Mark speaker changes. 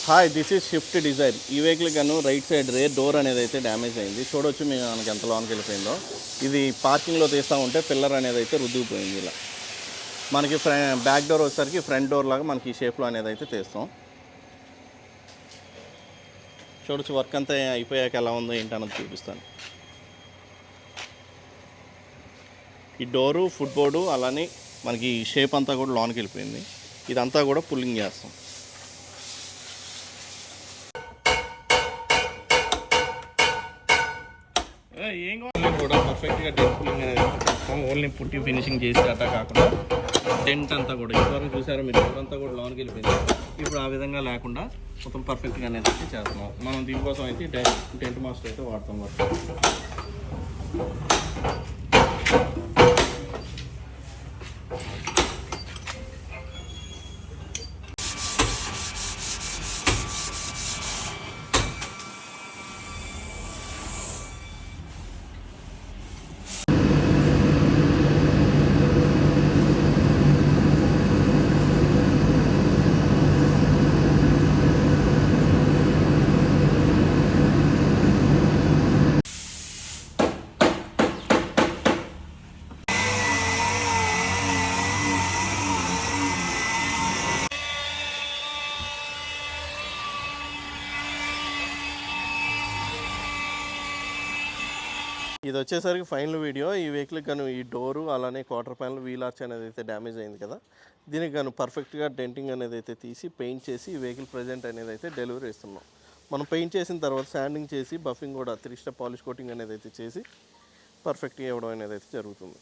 Speaker 1: Hi, this is Swift Dzire. ఈ vehicle గాను right side rear door అనేది అయితే డ్యామేజ్ అయింది. చూడొచ్చు మనకి ఎంత లోనికి వెళ్ళిపోయిందో. ఇది పార్కింగ్లో తీస్తూ ఉంటే పిల్లర్ అనేది అయితే రుద్దుకుపోయింది. ఇలా మనకి బ్యాక్ డోర్ వచ్చేసరికి ఫ్రంట్ డోర్ లాగా మనకి ఈ షేప్లో అనేది అయితే తీస్తాం. చూడొచ్చు వర్క్ అంతా అయిపోయాక ఎలా ఉందో ఏంటన్నది చూపిస్తాను. ఈ డోరు, ఫుట్ బోర్డు, అలానే మనకి షేప్ అంతా కూడా లోనికి వెళ్ళిపోయింది. ఇదంతా కూడా పుల్లింగ్ చేస్తాం. ఏం కూడా పర్ఫెక్ట్గా డెంట్ పుల్లింగ్ అనేది చేస్తాం. ఓన్లీ పుట్టి ఫినిషింగ్ చేసి అట్టా కాకుండా డెంట్ అంతా కూడా ఇంతవరకు చూసారా మీరు, ఎవరంతా కూడా లోనికి వెళ్ళిపోయింది. ఇప్పుడు ఆ విధంగా లేకుండా మొత్తం పర్ఫెక్ట్గా అనేది అయితే చేస్తున్నాం. మనం దీనికోసం అయితే డెంట్ మాస్టర్ అయితే వాడతాం. ఇది వచ్చేసరికి ఫైనల్ వీడియో. ఈ వెహికల్కి గాను ఈ డోరు, అలానే క్వార్టర్ ప్యానల్, వీల్ ఆర్చ్ అనేది అయితే డ్యామేజ్ అయింది కదా. దీనికి గాను పర్ఫెక్ట్గా డెంటింగ్ అనేది అయితే తీసి పెయింట్ చేసి ఈ వెహికల్ ప్రజెంట్ అనేది అయితే డెలివరీ ఇస్తున్నాం. మనం పెయింట్ చేసిన తర్వాత శాండింగ్ చేసి బఫింగ్ కూడా 3 స్టెప్ పాలిష్ కోటింగ్ అనేది అయితే చేసి పర్ఫెక్ట్గా ఇవ్వడం అనేది అయితే జరుగుతుంది.